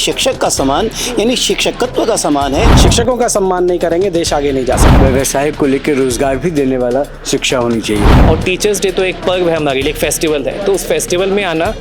शिक्षक का सम्मान यानी शिक्षकत्व का सम्मान है। शिक्षकों का सम्मान नहीं करेंगे देश आगे नहीं जा सकता। व्यवसाय को लेकर रोजगार भी देने वाला शिक्षा होनी चाहिए। और टीचर्स डे तो एक पर्व है हमारे लिए, एक फेस्टिवल है, तो उस फेस्टिवल में आना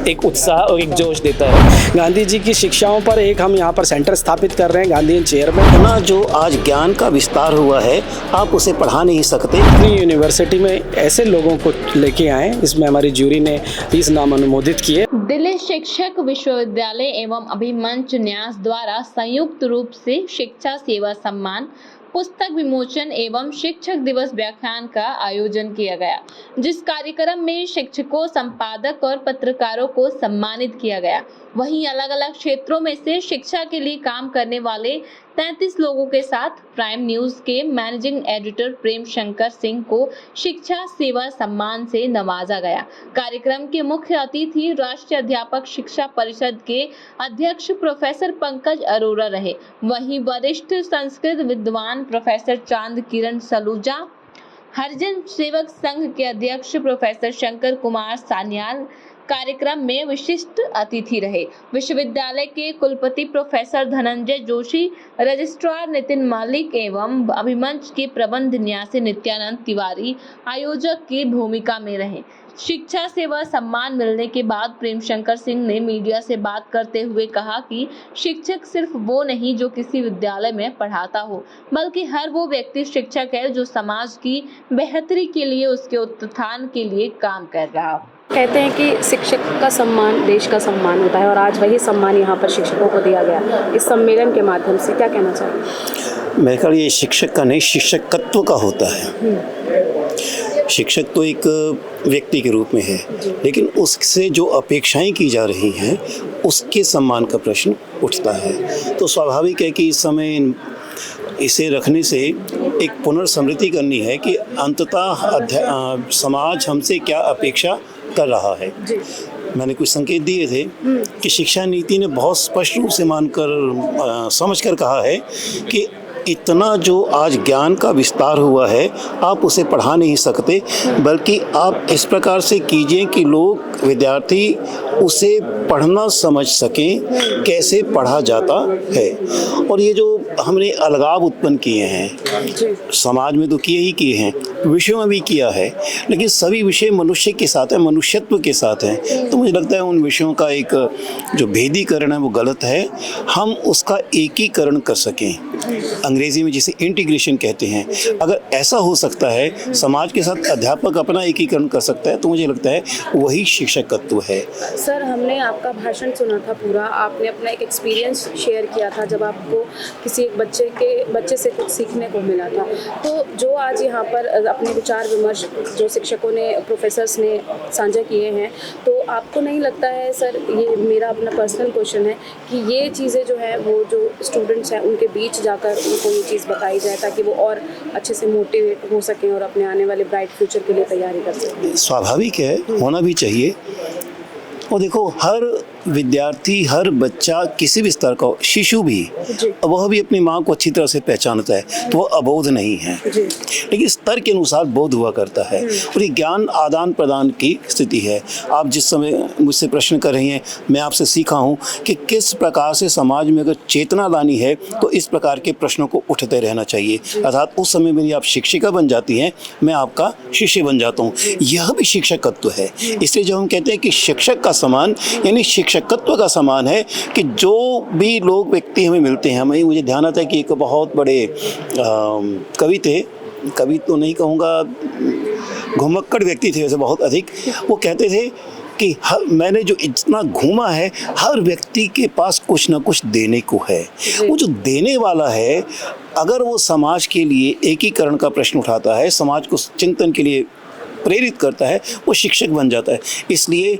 एक उत्साह और एक जोश देता है। गांधी जी की शिक्षाओं पर एक हम यहाँ पर सेंटर स्थापित कर रहे हैं, गांधी चेयर में। इतना जो आज ज्ञान का विस्तार हुआ है आप उसे पढ़ा नहीं सकते। अपनी यूनिवर्सिटी में ऐसे लोगों को लेके आए, इसमें हमारी जूरी ने 30 नाम अनुमोदित किए। दिल्ली शिक्षक विश्वविद्यालय एवं अभिमंच न्यास द्वारा संयुक्त रूप से शिक्षा सेवा सम्मान, पुस्तक विमोचन एवं शिक्षक दिवस व्याख्यान का आयोजन किया गया, जिस कार्यक्रम में शिक्षकों, संपादक और पत्रकारों को सम्मानित किया गया। वहीं अलग अलग क्षेत्रों में से शिक्षा के लिए काम करने वाले 33 लोगों के साथ प्राइम न्यूज के मैनेजिंग एडिटर प्रेम शंकर सिंह को शिक्षा सेवा सम्मान से नवाजा गया। कार्यक्रम के मुख्य अतिथि राष्ट्रीय अध्यापक शिक्षा परिषद के अध्यक्ष प्रोफेसर पंकज अरोरा रहे। वहीं वरिष्ठ संस्कृत विद्वान प्रोफेसर चांद किरण सलूजा, हरिजन सेवक संघ के अध्यक्ष प्रोफेसर शंकर कुमार सान्याल कार्यक्रम में विशिष्ट अतिथि रहे। विश्वविद्यालय के कुलपति प्रोफेसर धनंजय जोशी, रजिस्ट्रार नितिन मालिक एवं अभिमंच के प्रबंध न्यासी नित्यानंद तिवारी आयोजक की भूमिका में रहे। शिक्षा सेवा सम्मान मिलने के बाद प्रेम शंकर सिंह ने मीडिया से बात करते हुए कहा कि शिक्षक सिर्फ वो नहीं जो किसी विद्यालय में पढ़ाता हो, बल्कि हर वो व्यक्ति शिक्षक है जो समाज की बेहतरी के लिए, उसके उत्थान के लिए काम कर रहा हो। कहते हैं कि शिक्षक का सम्मान देश का सम्मान होता है और आज वही सम्मान यहाँ पर शिक्षकों को दिया गया इस सम्मेलन के माध्यम से। क्या कहना चाहिए? मेरे ख्याल ये शिक्षक का नहीं, शिक्षकत्व का होता है। शिक्षक तो एक व्यक्ति के रूप में है, लेकिन उससे जो अपेक्षाएं की जा रही हैं उसके सम्मान का प्रश्न उठता है। तो स्वाभाविक है कि इस समय इसे रखने से एक पुनर्स्मृति करनी है कि अंततः समाज हमसे क्या अपेक्षा कर रहा है। मैंने कुछ संकेत दिए थे कि शिक्षा नीति ने बहुत स्पष्ट रूप से मानकर समझकर कहा है कि इतना जो आज ज्ञान का विस्तार हुआ है आप उसे पढ़ा नहीं सकते, बल्कि आप इस प्रकार से कीजिए कि लोग, विद्यार्थी उसे पढ़ना समझ सकें कैसे पढ़ा जाता है। और ये जो हमने अलगाव उत्पन्न किए हैं समाज में तो किए ही किए हैं, विषयों में भी किया है, लेकिन सभी विषय मनुष्य के साथ है, मनुष्यत्व के साथ हैं। तो मुझे लगता है उन विषयों का एक जो भेदीकरण है वो गलत है। हम उसका एकीकरण कर सकें, अंग्रेजी में जिसे इंटीग्रेशन कहते हैं, अगर ऐसा हो सकता है, समाज के साथ अध्यापक अपना एकीकरण कर सकता है, तो मुझे लगता है वही शिक्षकत्व है। सर, हमने आपका भाषण सुना था पूरा, आपने अपना एक एक्सपीरियंस शेयर किया था जब आपको किसी एक बच्चे से कुछ सीखने को मिला था। तो जो आज यहाँ पर अपने विचार विमर्श जो शिक्षकों ने, प्रोफेसर्स ने साझा किए हैं, तो आपको नहीं लगता है सर, ये मेरा अपना पर्सनल क्वेश्चन है कि ये चीज़ें जो है वो जो स्टूडेंट्स हैं उनके बीच जाकर उनको ये चीज़ बताई जाए ताकि वो और अच्छे से मोटिवेट हो सकें और अपने आने वाले ब्राइट फ्यूचर के लिए तैयारी कर सकें? स्वाभाविक है, होना भी चाहिए। और देखो, हर विद्यार्थी, हर बच्चा किसी भी स्तर का, शिशु भी, वह भी अपनी माँ को अच्छी तरह से पहचानता है, तो वह अबोध नहीं है, लेकिन स्तर के अनुसार बोध हुआ करता है। और ये ज्ञान आदान प्रदान की स्थिति है। आप जिस समय मुझसे प्रश्न कर रही हैं, मैं आपसे सीखा हूँ कि किस प्रकार से समाज में अगर चेतना लानी है तो इस प्रकार के प्रश्नों को उठते रहना चाहिए। अर्थात उस समय मेरी आप शिक्षिका बन जाती हैं, मैं आपका शिष्य बन जाता हूँ। यह भी शिक्षकत्व है। इसलिए जब हम कहते हैं कि शिक्षक का सम्मान यानी शिक्षकत्व का सम्मान है कि जो भी लोग, व्यक्ति हमें मिलते हैं, हमें, मुझे ध्यान आता है कि एक बहुत बड़े कवि थे, कवि तो नहीं कहूँगा, घुमक्कड़ व्यक्ति थे वैसे बहुत अधिक। वो कहते थे कि मैंने जो इतना घूमा है, हर व्यक्ति के पास कुछ ना कुछ देने को है। वो जो देने वाला है, अगर वो समाज के लिए एकीकरण का प्रश्न उठाता है, समाज को चिंतन के लिए प्रेरित करता है, वो शिक्षक बन जाता है। इसलिए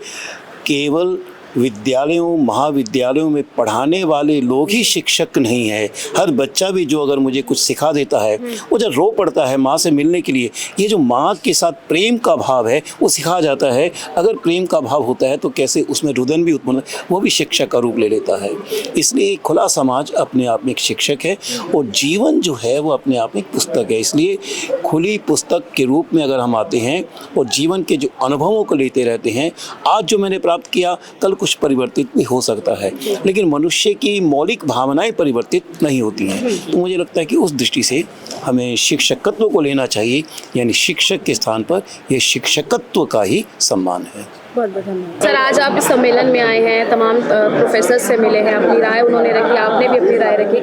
केवल विद्यालयों, महाविद्यालयों में पढ़ाने वाले लोग ही शिक्षक नहीं है। हर बच्चा भी जो अगर मुझे कुछ सिखा देता है, वो जब रो पड़ता है माँ से मिलने के लिए, ये जो माँ के साथ प्रेम का भाव है वो सिखा जाता है। अगर प्रेम का भाव होता है तो कैसे उसमें रुदन भी उत्पन्न, वो भी शिक्षक का रूप ले लेता है। इसलिए खुला समाज अपने आप में एक शिक्षक है और जीवन जो है वो अपने आप में एक पुस्तक है। इसलिए खुली पुस्तक के रूप में अगर हम आते हैं और जीवन के जो अनुभवों को लेते रहते हैं, आज जो मैंने प्राप्त किया, कल कुछ परिवर्तित भी हो सकता है, लेकिन मनुष्य की मौलिक भावनाएं परिवर्तित नहीं होती हैं। तो मुझे लगता है कि उस दृष्टि से हमें शिक्षकत्व को लेना चाहिए, यानी शिक्षक के स्थान पर यह शिक्षकत्व का ही सम्मान है। बहुत बहुत धन्यवाद सर। आज आप इस सम्मेलन में आए हैं, तमाम प्रोफेसर से मिले हैं, अपनी राय उन्होंने रखी, आपने भी अपनी राय रखी।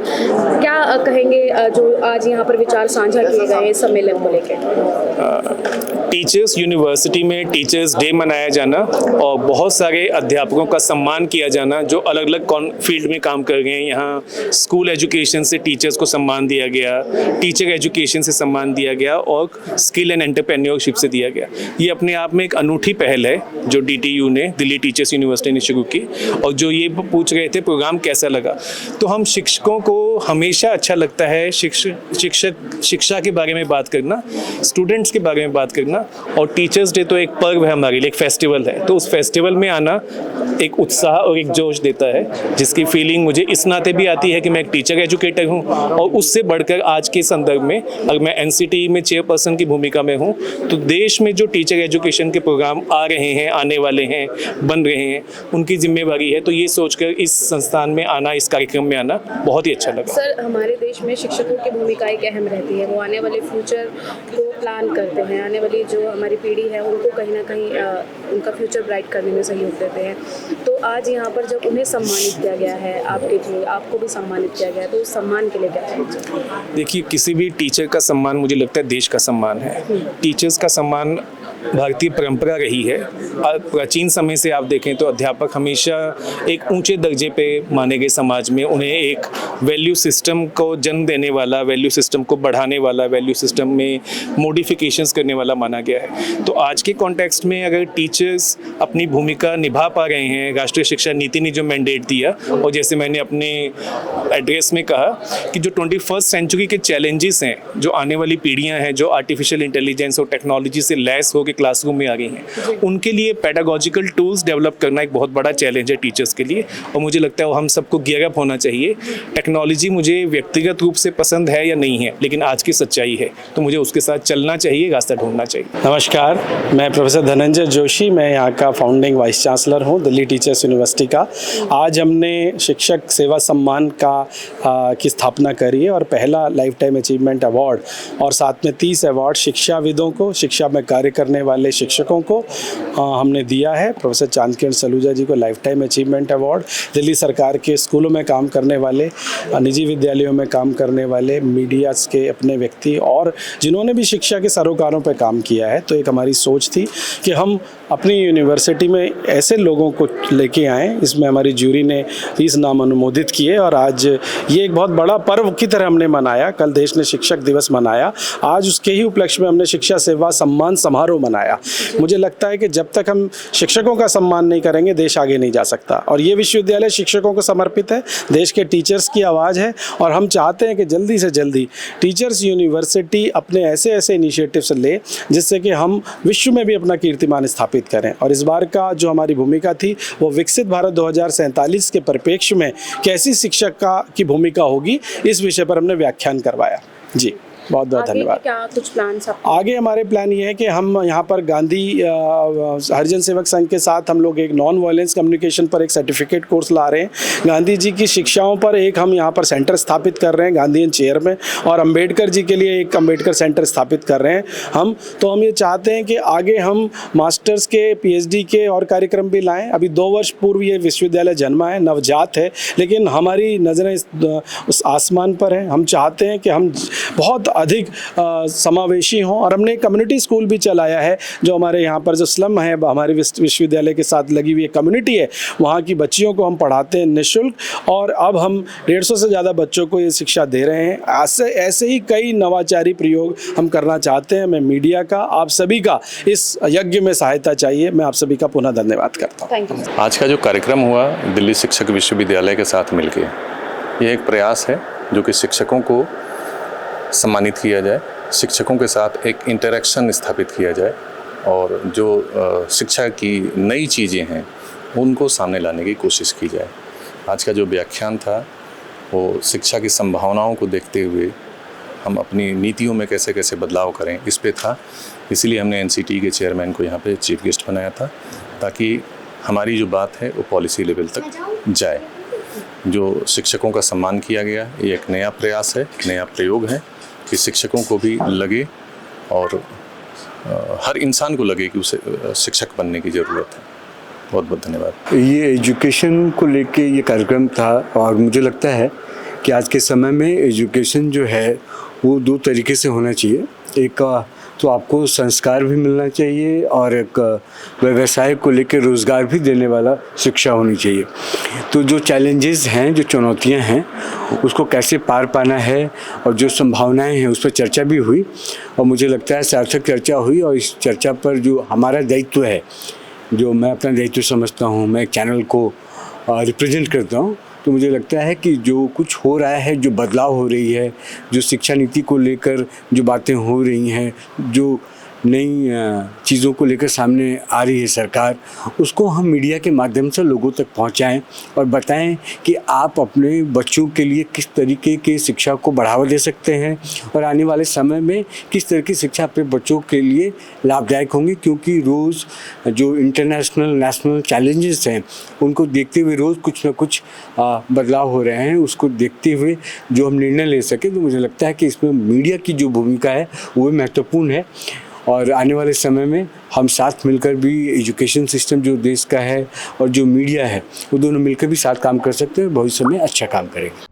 क्या कहेंगे जो आज यहाँ पर विचार साझा किए गए इस सम्मेलन को लेकर? टीचर्स यूनिवर्सिटी में टीचर्स डे मनाया जाना और बहुत सारे अध्यापकों का सम्मान किया जाना जो अलग अलग फील्ड में काम कर रहे हैं। यहाँ स्कूल एजुकेशन से टीचर्स को सम्मान दिया गया, टीचर एजुकेशन से सम्मान दिया गया और स्किल एंड एंटरप्रेन्योरशिप से दिया गया। ये अपने आप में एक अनूठी पहल है जो DTU ने, दिल्ली टीचर्स यूनिवर्सिटी ने शुरू की। और जो ये पूछ रहे थे प्रोग्राम कैसा लगा, तो हम शिक्षकों को हमेशा अच्छा लगता है शिक्षा के बारे में बात करना, स्टूडेंट्स के बारे में बात करना। और टीचर्स डे तो एक पर्व है हमारे लिए, एक फेस्टिवल है, तो उस फेस्टिवल में आना एक उत्साह और एक जोश देता है, जिसकी फीलिंग मुझे इस नाते भी आती है कि मैं एक टीचर एजुकेटर हूँ। और उससे बढ़कर आज के संदर्भ में अगर मैं NCT में चेयरपर्सन की भूमिका में हूँ, तो देश में जो टीचर एजुकेशन के प्रोग्राम आ रहे हैं, आने वाले हैं, बन रहे हैं, उनकी जिम्मेवारी है। तो ये सोचकर इस संस्थान में आना, इस कार्यक्रम में आना बहुत ही अच्छा लगा। सर, हमारे देश में शिक्षकों की भूमिका एक अहम रहती है। वो आने वाले फ्यूचर को प्लान करते हैं, आने वाली जो हमारी पीढ़ी है उनको कहीं ना कहीं उनका फ्यूचर ब्राइट करने में सहयोग देते हैं। तो आज यहाँ पर जब उन्हें सम्मानित किया गया है, आपके थ्रू आपको भी सम्मानित किया गया है, तो उस सम्मान के लिए क्या चाहिए? देखिए, किसी भी टीचर का सम्मान मुझे लगता है देश का सम्मान है। टीचर्स का सम्मान भारतीय परंपरा रही है। प्राचीन समय से आप देखें तो अध्यापक हमेशा एक ऊंचे दर्जे पे माने गए समाज में। उन्हें एक वैल्यू सिस्टम को जन्म देने वाला, वैल्यू सिस्टम को बढ़ाने वाला, वैल्यू सिस्टम में मॉडिफिकेशंस करने वाला माना गया है। तो आज के कॉन्टेक्स्ट में अगर टीचर्स अपनी भूमिका निभा पा रहे हैं, राष्ट्रीय शिक्षा नीति ने जो मैंडेट दिया, और जैसे मैंने अपने एड्रेस में कहा कि जो 21st सेंचुरी के चैलेंजेस हैं, जो आने वाली पीढ़ियाँ हैं, जो आर्टिफिशियल इंटेलिजेंस और टेक्नोलॉजी से लैस होकर क्लासरूम में आ गई हैं, उनके लिए पेडागोजिकल टूल्स डेवलप करना एक बहुत बड़ा चैलेंज है टीचर्स के लिए। और मुझे लगता है वो हम सबको गियर अप होना चाहिए। टेक्नोलॉजी मुझे व्यक्तिगत रूप से पसंद है या नहीं है, लेकिन आज की सच्चाई है, तो मुझे उसके साथ चलना चाहिए, रास्ता ढूंढना चाहिए। नमस्कार, मैं प्रोफेसर धनंजय जोशी, मैं यहाँ का फाउंडिंग वाइस चांसलर हूँ दिल्ली टीचर्स यूनिवर्सिटी का। आज हमने शिक्षक सेवा सम्मान की स्थापना करी है और पहला लाइफ टाइम अचीवमेंट अवार्ड और साथ में 30 अवार्ड शिक्षाविदों को, शिक्षा में कार्य करने वाले शिक्षकों को हमने दिया है। प्रोफेसर चांदकिरण सलूजा जी को life time achievement award, Delhi सरकार के स्कूलों में काम करने वाले, निजी विद्यालयों में काम करने वाले, मीडिया के अपने व्यक्ति और जिन्होंने भी शिक्षा के सरोकारों पर काम किया है। तो एक हमारी सोच थी कि हम अपनी यूनिवर्सिटी में ऐसे लोगों को लेके आएँ। इसमें हमारी ज्यूरी ने 30 नाम अनुमोदित किए और आज ये एक बहुत बड़ा पर्व की तरह हमने मनाया। कल देश ने शिक्षक दिवस मनाया, आज उसके ही उपलक्ष्य में हमने शिक्षा सेवा सम्मान समारोह मनाया। मुझे लगता है कि जब तक हम शिक्षकों का सम्मान नहीं करेंगे, देश आगे नहीं जा सकता। और ये विश्वविद्यालय शिक्षकों को समर्पित है, देश के टीचर्स की आवाज़ है और हम चाहते हैं कि जल्दी से जल्दी टीचर्स यूनिवर्सिटी अपने ऐसे ऐसे इनिशिएटिव्स ले जिससे कि हम विश्व में भी अपना कीर्तिमान स्थापित करें। और इस बार का जो हमारी भूमिका थी वो विकसित भारत 2047 के परिप्रेक्ष्य में कैसी शिक्षक की भूमिका होगी, इस विषय पर हमने व्याख्यान करवाया। जी, बहुत बहुत धन्यवाद। क्या कुछ प्लान्स आगे हमारे प्लान ये है कि हम यहाँ पर गांधी हरिजन सेवक संघ के साथ हम लोग एक नॉन वायलेंस कम्युनिकेशन पर एक सर्टिफिकेट कोर्स ला रहे हैं। गांधी जी की शिक्षाओं पर एक हम यहाँ पर सेंटर स्थापित कर रहे हैं गांधीयन चेयर में, और अंबेडकर जी के लिए एक अंबेडकर सेंटर स्थापित कर रहे हैं हम। तो हम ये चाहते हैं कि आगे हम मास्टर्स के, PhD के और कार्यक्रम भी लाएँ। अभी 2 वर्ष पूर्व ये विश्वविद्यालय जन्मा है, नवजात है, लेकिन हमारी नज़रें उस आसमान पर हैं। हम चाहते हैं कि हम बहुत अधिक समावेशी हों और हमने एक कम्युनिटी स्कूल भी चलाया है जो हमारे यहाँ पर जो स्लम है, हमारे विश्वविद्यालय के साथ लगी हुई एक कम्युनिटी है, वहाँ की बच्चियों को हम पढ़ाते हैं निःशुल्क। और अब हम 150 से ज़्यादा बच्चों को ये शिक्षा दे रहे हैं। ऐसे ही कई नवाचारी प्रयोग हम करना चाहते हैं। मैं मीडिया का, आप सभी का इस यज्ञ में सहायता चाहिए। मैं आप सभी का पुनः धन्यवाद करता हूँ। Thank you. आज का जो कार्यक्रम हुआ दिल्ली शिक्षक विश्वविद्यालय के साथ मिलकर, ये एक प्रयास है जो कि शिक्षकों को सम्मानित किया जाए, शिक्षकों के साथ एक इंटरेक्शन स्थापित किया जाए और जो शिक्षा की नई चीज़ें हैं उनको सामने लाने की कोशिश की जाए। आज का जो व्याख्यान था वो शिक्षा की संभावनाओं को देखते हुए हम अपनी नीतियों में कैसे कैसे बदलाव करें, इस पे था। इसीलिए हमने NCT के चेयरमैन को यहाँ पे चीफ गेस्ट बनाया था, ताकि हमारी जो बात है वो पॉलिसी लेवल तक जाए। जो शिक्षकों का सम्मान किया गया, ये एक नया प्रयास है, नया प्रयोग है कि शिक्षकों को भी लगे और हर इंसान को लगे कि उसे शिक्षक बनने की ज़रूरत है। बहुत बहुत धन्यवाद। ये एजुकेशन को लेके ये कार्यक्रम था और मुझे लगता है कि आज के समय में एजुकेशन जो है वो दो तरीके से होना चाहिए। एक तो आपको संस्कार भी मिलना चाहिए और एक व्यवसाय को लेकर रोज़गार भी देने वाला शिक्षा होनी चाहिए। तो जो चैलेंजेस हैं, जो चुनौतियां हैं, उसको कैसे पार पाना है और जो संभावनाएं हैं उस पर चर्चा भी हुई और मुझे लगता है सार्थक चर्चा हुई। और इस चर्चा पर जो हमारा दायित्व है, जो मैं अपना दायित्व समझता हूँ, मैं एक चैनल को रिप्रेजेंट करता हूँ, तो मुझे लगता है कि जो कुछ हो रहा है, जो बदलाव हो रही है, जो शिक्षा नीति को लेकर जो बातें हो रही हैं, जो नई चीज़ों को लेकर सामने आ रही है सरकार, उसको हम मीडिया के माध्यम से लोगों तक पहुंचाएं और बताएं कि आप अपने बच्चों के लिए किस तरीके की शिक्षा को बढ़ावा दे सकते हैं और आने वाले समय में किस तरह की शिक्षा अपने बच्चों के लिए लाभदायक होंगी। क्योंकि रोज़ जो इंटरनेशनल नेशनल चैलेंजेस हैं उनको देखते हुए रोज़ कुछ ना कुछ बदलाव हो रहे हैं। उसको देखते हुए जो हम निर्णय ले सकें, तो मुझे लगता है कि इसमें मीडिया की जो भूमिका है वो महत्वपूर्ण है। और आने वाले समय में हम साथ मिलकर भी एजुकेशन सिस्टम जो देश का है और जो मीडिया है, वो दोनों मिलकर भी साथ काम कर सकते हैं, भविष्य में अच्छा काम करेंगे।